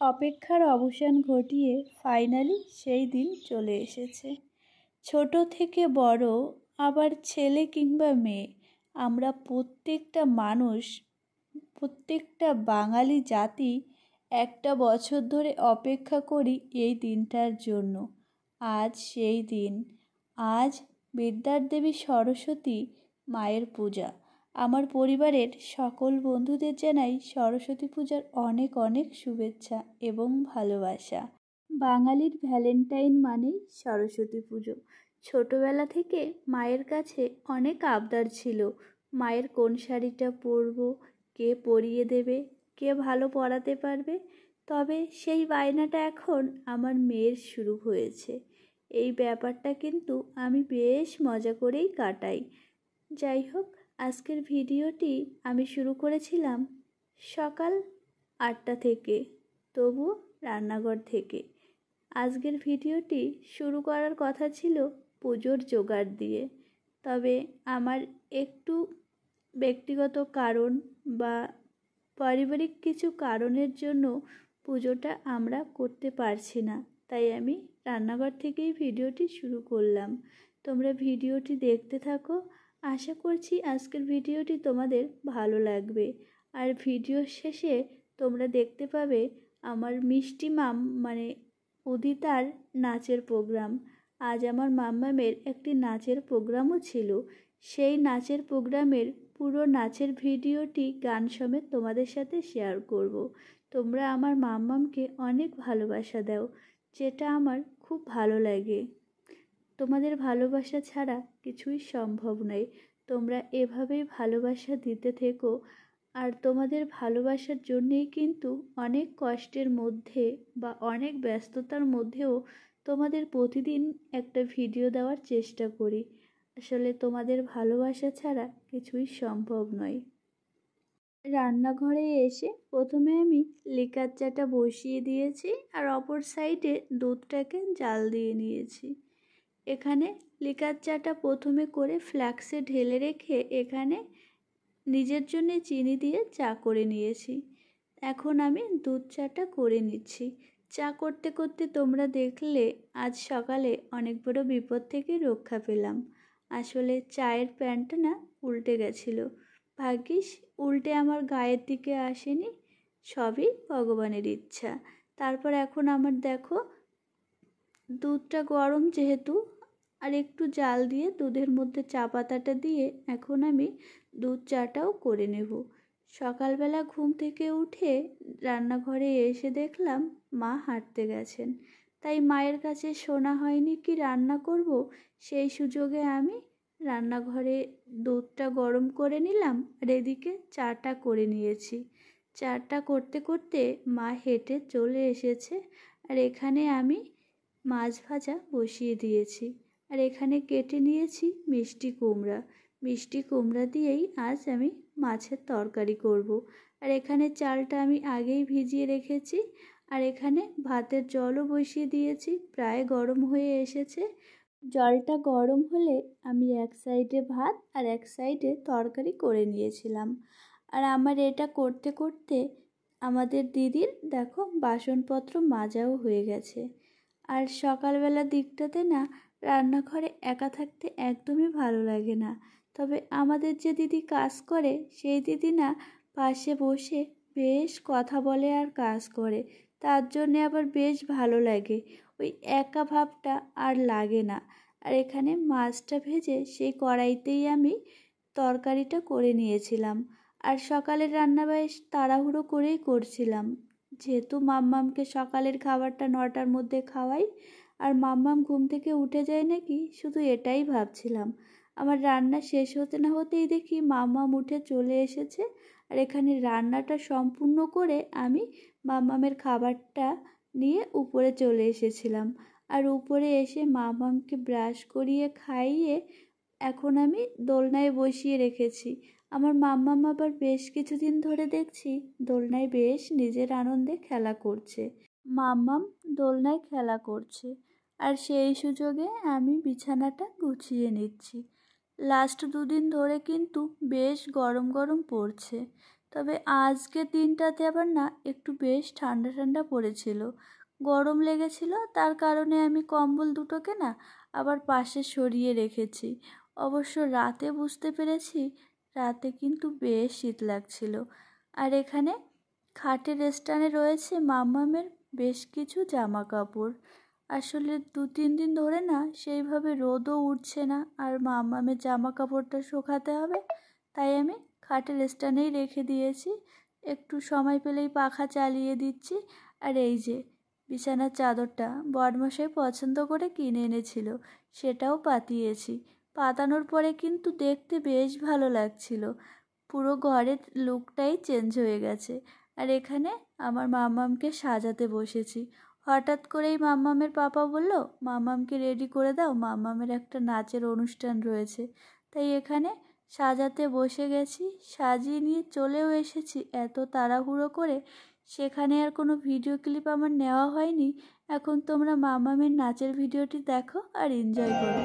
অপেক্ষার অবসান ঘটিয়ে ফাইনালি সেই দিন চলে এসেছে। ছোট থেকে বড়, আবার ছেলে কিংবা মেয়ে, আমরা প্রত্যেকটা মানুষ, প্রত্যেকটা বাঙালি জাতি একটা বছর ধরে অপেক্ষা করি এই দিনটার জন্য। আজ সেই দিন। আজ বিদ্যার দেবী সরস্বতী মায়ের পূজা। আমার পরিবারের সকল বন্ধুদের জানাই সরস্বতী পূজার অনেক অনেক শুভেচ্ছা এবং ভালোবাসা। বাঙালির ভ্যালেন্টাইন মানেই সরস্বতী পুজো। ছোটবেলা থেকে মায়ের কাছে অনেক আবদার ছিল, মায়ের কোন শাড়িটা পরবো, কে পরিয়ে দেবে, কে ভালো পরাতে পারবে। তবে সেই বায়নাটা এখন আমার মেয়ের শুরু হয়েছে। এই ব্যাপারটা কিন্তু আমি বেশ মজা করেই কাটাই। যাই হোক, আজকের ভিডিওটি আমি শুরু করেছিলাম সকাল 8টা থেকে, তবুও রান্নাঘর থেকে। আজকের ভিডিওটি শুরু করার কথা ছিল পুজোর জোগাড় দিয়ে, তবে আমার একটু ব্যক্তিগত কারণ বা পারিবারিক কিছু কারণের জন্য পুজোটা আমরা করতে পারছি না, তাই আমি রান্নাঘর থেকেই ভিডিওটি শুরু করলাম। তোমরা ভিডিওটি দেখতে থাকো। আশা করছি আজকের ভিডিওটি তোমাদের ভালো লাগবে। আর ভিডিওর শেষে তোমরা দেখতে পাবে আমার মিষ্টি মাম মানে উদিতার নাচের প্রোগ্রাম। আজ আমার মাম্মামের একটি নাচের প্রোগ্রামও ছিল। সেই নাচের প্রোগ্রামের পুরো নাচের ভিডিওটি গান সমেত তোমাদের সাথে শেয়ার করব। তোমরা আমার মাম্মামকে অনেক ভালোবাসা দাও, যেটা আমার খুব ভালো লাগে। তোমাদের ভালোবাসা ছাড়া কিছুই সম্ভব নয়। তোমরা এভাবেই ভালোবাসা দিতে থেকো। আর তোমাদের ভালোবাসার জন্যেই কিন্তু অনেক কষ্টের মধ্যে বা অনেক ব্যস্ততার মধ্যেও তোমাদের প্রতিদিন একটা ভিডিও দেওয়ার চেষ্টা করি। আসলে তোমাদের ভালোবাসা ছাড়া কিছুই সম্ভব নয়। রান্নাঘরে এসে প্রথমে আমি লিকার চাটা বসিয়ে দিয়েছি, আর অপর সাইডে দুধটাকে জাল দিয়ে নিয়েছি। এখানে লিকার চাটা প্রথমে করে ফ্ল্যাক্সে ঢেলে রেখে এখানে নিজের জন্য চিনি দিয়ে চা করে নিয়েছি। এখন আমি দুধ চাটা করে নিচ্ছি। চা করতে করতে তোমরা দেখলে আজ সকালে অনেক বড় বিপদ থেকে রক্ষা পেলাম। আসলে চায়ের প্যানটা না উল্টে গেছিলো। ভাগ্যিস উল্টে আমার গায়ের দিকে আসেনি, সবই ভগবানের ইচ্ছা। তারপর এখন আমার দেখো দুধটা গরম যেহেতু, আর একটু জাল দিয়ে দুধের মধ্যে চা পাতাটা দিয়ে এখন আমি দুধ চাটাও করে নেব। সকালবেলা ঘুম থেকে উঠে রান্নাঘরে এসে দেখলাম মা হাঁটতে গেছেন, তাই মায়ের কাছে শোনা হয়নি কি রান্না করব। সেই সুযোগে আমি রান্নাঘরে দুধটা গরম করে নিলাম, আর এদিকে চাটা করে নিয়েছি। চাটা করতে করতে মা হেঁটে চলে এসেছে, আর এখানে আমি মাছ ভাজা বসিয়ে দিয়েছি। আর এখানে কেটে নিয়েছি মিষ্টি কুমড়া। মিষ্টি কুমড়া দিয়েই আজ আমি মাছের তরকারি করব। আর এখানে চালটা আমি আগেই ভিজিয়ে রেখেছি। আর এখানে ভাতের জলও বসিয়ে দিয়েছি, প্রায় গরম হয়ে এসেছে। জলটা গরম হলে আমি এক সাইডে ভাত আর এক সাইডে তরকারি করে নিয়েছিলাম। আর আমার এটা করতে করতে আমাদের দিদির দেখো বাসনপত্র মাজাও হয়ে গেছে। আর সকালবেলার দিকটাতে না রান্নাঘরে একা থাকতে একদমই ভালো লাগে না। তবে আমাদের যে দিদি কাজ করে সেই দিদি না পাশে বসে বেশ কথা বলে আর কাজ করে, তার জন্যে আবার বেশ ভালো লাগে। ওই একা ভাবটা আর লাগে না। আর এখানে মাছটা ভেজে সেই কড়াইতেই আমি তরকারিটা করে নিয়েছিলাম। আর সকালের রান্না বেশ তাড়াহুড়ো করেই করছিলাম, যেহেতু মাম্মামকে সকালের খাবারটা 9টার মধ্যে খাওয়াই। আর মাম্মাম ঘুম থেকে উঠে যায় নাকি শুধু এটাই ভাবছিলাম। আমার রান্না শেষ হতে না হতেই দেখি মাম্মাম উঠে চলে এসেছে। আর এখানে রান্নাটা সম্পূর্ণ করে আমি মাম্মামের খাবারটা নিয়ে উপরে চলে এসেছিলাম। আর উপরে এসে মাম্মামকে ব্রাশ করিয়ে খাইয়ে এখন আমি দোলনায় বসিয়ে রেখেছি। আমার মাম্মাম আবার বেশ কিছুদিন ধরে দেখছি দোলনায় বেশ নিজের আনন্দে খেলা করছে। মাম্মাম দোলনায় খেলা করছে, আর সেই সুযোগে আমি বিছানাটা গুছিয়ে নিচ্ছি। লাস্ট 2 দিন ধরে কিন্তু বেশ গরম গরম পড়ছে, তবে আজকের দিনটাতে আবার না একটু বেশ ঠান্ডা ঠান্ডা পড়েছিল, গরম লেগেছিল, তার কারণে আমি কম্বল দুটোকে না আবার পাশে সরিয়ে রেখেছি। অবশ্য রাতে বুঝতে পেরেছি রাতে কিন্তু বেশ শীত লাগছিল। আর এখানে খাটের স্ট্যান্ডে রয়েছে মাম্মামের বেশ কিছু জামা কাপড়। আসলে 2-3 দিন ধরে না সেইভাবে রোদও উঠছে না, আর মাম্মামের জামা কাপড়টা শুকাতে হবে, তাই আমি খাটের স্ট্যান্ডেই রেখে দিয়েছি। একটু সময় পেলেই পাখা চালিয়ে দিচ্ছি। আর এই যে বিছানার চাদরটা বরমশাই পছন্দ করে কিনে এনেছিল, সেটাও পাতিয়েছি। পাতানোর পরে কিন্তু দেখতে বেশ ভালো লাগছিল, পুরো ঘরের লুকটাই চেঞ্জ হয়ে গেছে। আর এখানে আমার মাম্মামকে সাজাতে বসেছি। হঠাৎ করেই মাম্মামের পাপা বলল, মাম্মামকে রেডি করে দাও, মাম্মামের একটা নাচের অনুষ্ঠান রয়েছে। তাই এখানে সাজাতে বসে গেছি, সাজিয়ে নিয়ে চলেও এসেছি এত তাড়াহুড়ো করে। সেখানে আর কোনো ভিডিও ক্লিপ আমার নেওয়া হয়নি। এখন তোমরা মাম্মামের নাচের ভিডিওটি দেখো আর এনজয় করো।